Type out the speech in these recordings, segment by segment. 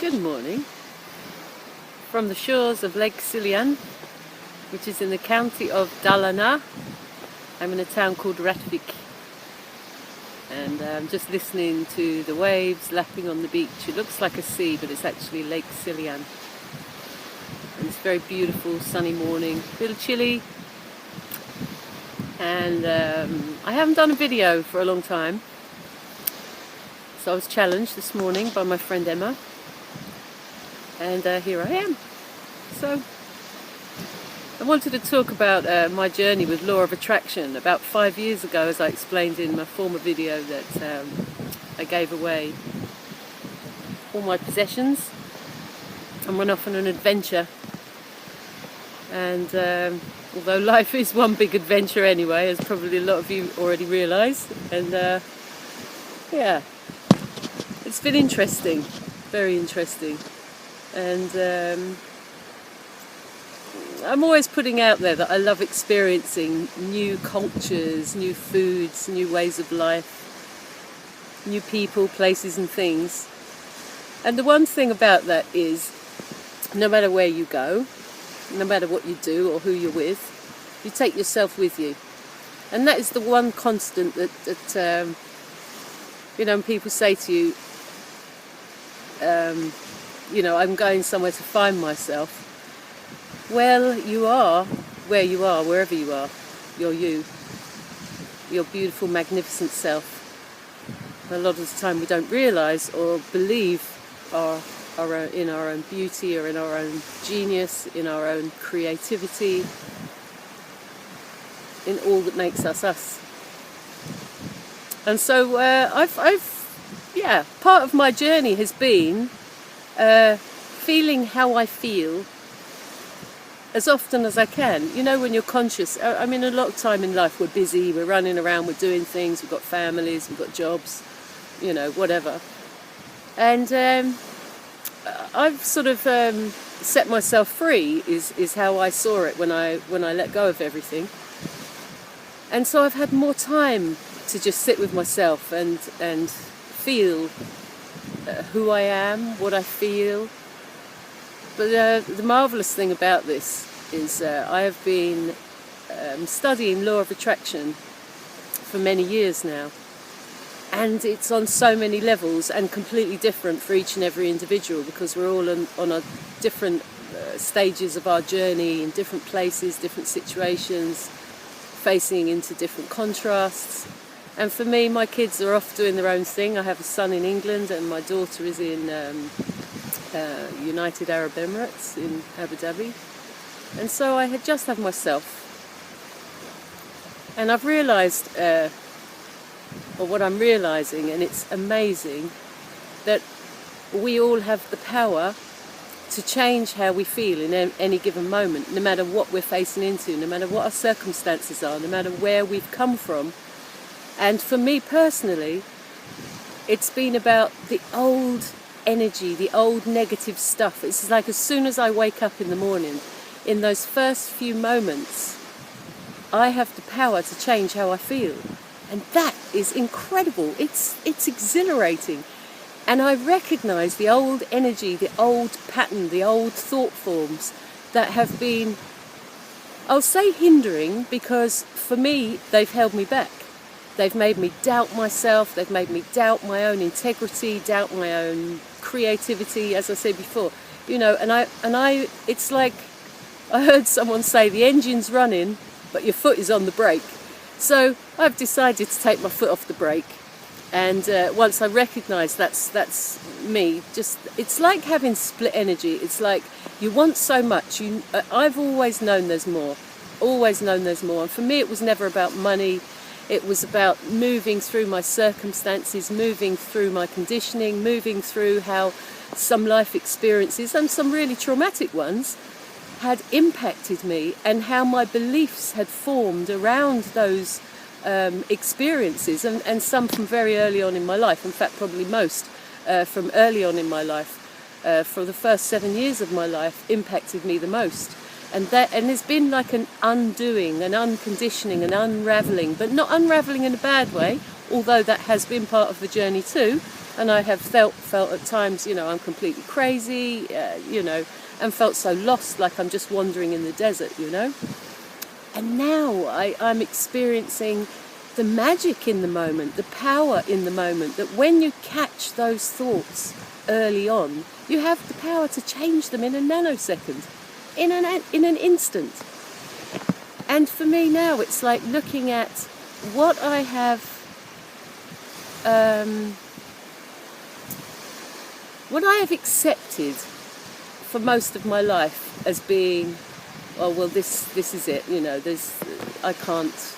Good morning from the shores of Lake Scillian, which is in the county of Dalarna. I'm in a town called Rättvik, and I'm just listening to the waves lapping on the beach. It looks like a sea, but it's actually Lake Scillian. And it's a very beautiful sunny morning, a little chilly, and I haven't done a video for a long time, so I was challenged this morning by my friend Emma, and here I am. So I wanted to talk about my journey with law of attraction. About 5 years ago, as I explained in my former video, that I gave away all my possessions and went off on an adventure. And although life is one big adventure anyway, as probably a lot of you already realise, and yeah, it's been interesting, very interesting. And I'm always putting out there that I love experiencing new cultures, new foods, new ways of life, new people, places and things. And the one thing about that is, no matter where you go, no matter what you do or who you're with, you take yourself with you. And that is the one constant that when people say to you, I'm going somewhere to find myself. Well, you are where you are, wherever you are. You're you. Your beautiful, magnificent self. A lot of the time we don't realise or believe in our own beauty, or in our own genius, in our own creativity, in all that makes us us. And so part of my journey has been feeling how I feel as often as I can. When you're conscious, a lot of time in life we're busy, we're running around, we're doing things, we've got families, we've got jobs, whatever. And I've sort of set myself free is how I saw it when I let go of everything. And so I've had more time to just sit with myself and feel who I am, what I feel. But the marvellous thing about this is I have been studying law of attraction for many years now. And it's on so many levels and completely different for each and every individual, because we're all on a different stages of our journey, in different places, different situations, facing into different contrasts. And for me, my kids are off doing their own thing. I have a son in England and my daughter is in United Arab Emirates in Abu Dhabi. And so I had just had myself. And I've realised, or what I'm realising, and it's amazing, that we all have the power to change how we feel in any given moment, no matter what we're facing into, no matter what our circumstances are, no matter where we've come from. And for me personally, it's been about the old energy, the old negative stuff. It's like as soon as I wake up in the morning, in those first few moments, I have the power to change how I feel. And that is incredible. It's exhilarating. And I recognise the old energy, the old pattern, the old thought forms that have been, I'll say hindering, because for me, they've held me back. They've made me doubt myself, they've made me doubt my own integrity, doubt my own creativity, as I said before. It's like I heard someone say, the engine's running, but your foot is on the brake. So I've decided to take my foot off the brake. And once I recognise that's me, it's like having split energy. It's like you want so much. I've always known there's more. And for me, it was never about money. It was about moving through my circumstances, moving through my conditioning, moving through how some life experiences, and some really traumatic ones, had impacted me, and how my beliefs had formed around those experiences, and some from very early on in my life. In fact, probably most from early on in my life, for the first 7 years of my life, impacted me the most. And there's been like an undoing, an unconditioning, an unravelling, but not unravelling in a bad way, although that has been part of the journey too. And I have felt at times, I'm completely crazy, and felt so lost, like I'm just wandering in the desert, And now I'm experiencing the magic in the moment, the power in the moment, that when you catch those thoughts early on, you have the power to change them in a nanosecond, in an instant. And for me now, it's like looking at what I have, accepted for most of my life as being, oh well, this is it. I can't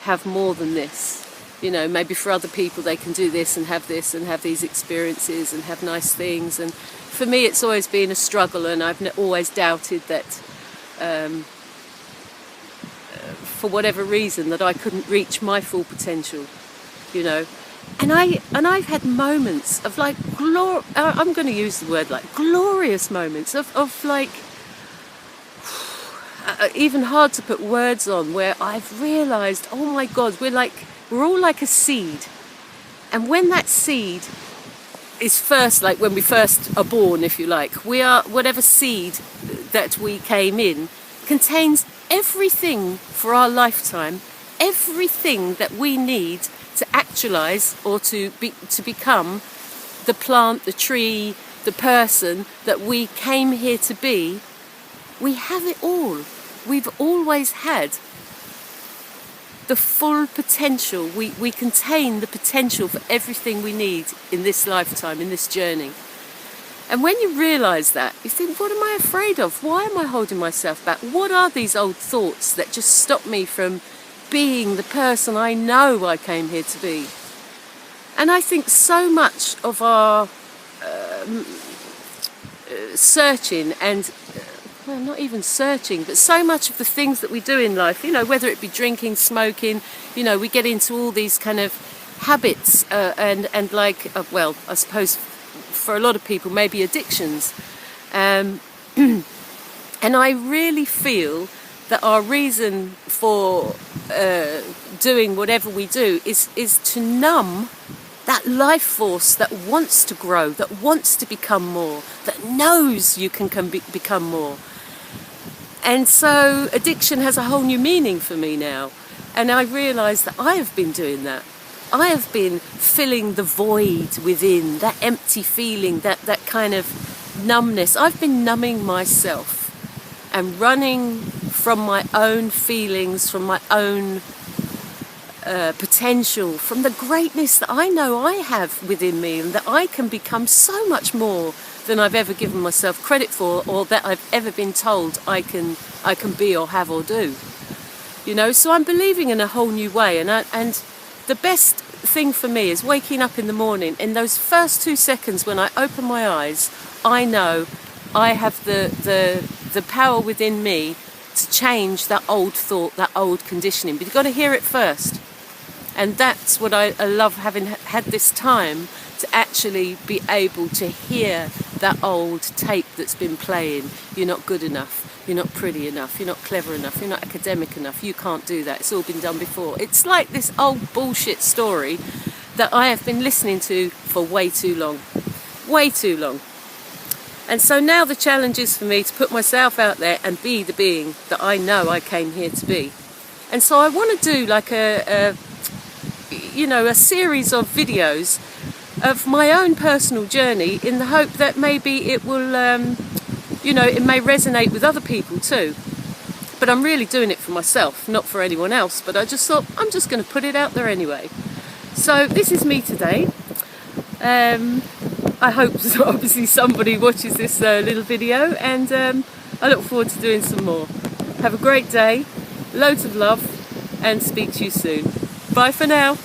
have more than this. Maybe for other people they can do this and have these experiences and have nice things. And for me, it's always been a struggle, and I've always doubted that, for whatever reason, that I couldn't reach my full potential. And I've had moments of like I'm going to use the word like glorious moments of like even hard to put words on, where I've realised, oh my God, we're all like a seed, and when that seed is first, like when we first are born, if you like, we are, whatever seed that we came in contains everything for our lifetime, everything that we need to actualize or to become the plant, the tree, the person that we came here to be. We have it all. We've always had the full potential. We contain the potential for everything we need in this lifetime, in this journey. And when you realise that, you think, what am I afraid of? Why am I holding myself back? What are these old thoughts that just stop me from being the person I know I came here to be? And I think so much of our searching and well, not even searching, but so much of the things that we do in life, whether it be drinking, smoking, we get into all these kind of habits and like, well, I suppose for a lot of people, maybe addictions. And I really feel that our reason for doing whatever we do is to numb that life force that wants to grow, that wants to become more, that knows you can become more. And so addiction has a whole new meaning for me now. And I realise that I have been doing that. I have been filling the void within, that empty feeling, that kind of numbness. I've been numbing myself and running from my own feelings, from my own potential, from the greatness that I know I have within me, and that I can become so much more than I've ever given myself credit for, or that I've ever been told I can be or have or do. So I'm believing in a whole new way, and the best thing for me is waking up in the morning. In those first 2 seconds when I open my eyes, I know I have the power within me to change that old thought, that old conditioning. But you've got to hear it first. And that's what I love, having had this time to actually be able to hear that old tape that's been playing. You're not good enough, you're not pretty enough, you're not clever enough, you're not academic enough, you can't do that, it's all been done before. It's like this old bullshit story that I have been listening to for way too long. Way too long. And so now the challenge is for me to put myself out there and be the being that I know I came here to be. And so I want to do like a series of videos of my own personal journey, in the hope that maybe it will, it may resonate with other people too. But I'm really doing it for myself, not for anyone else. But I just thought, I'm just going to put it out there anyway. So this is me today. I hope obviously somebody watches this little video, and I look forward to doing some more. Have a great day, loads of love, and speak to you soon. Bye for now.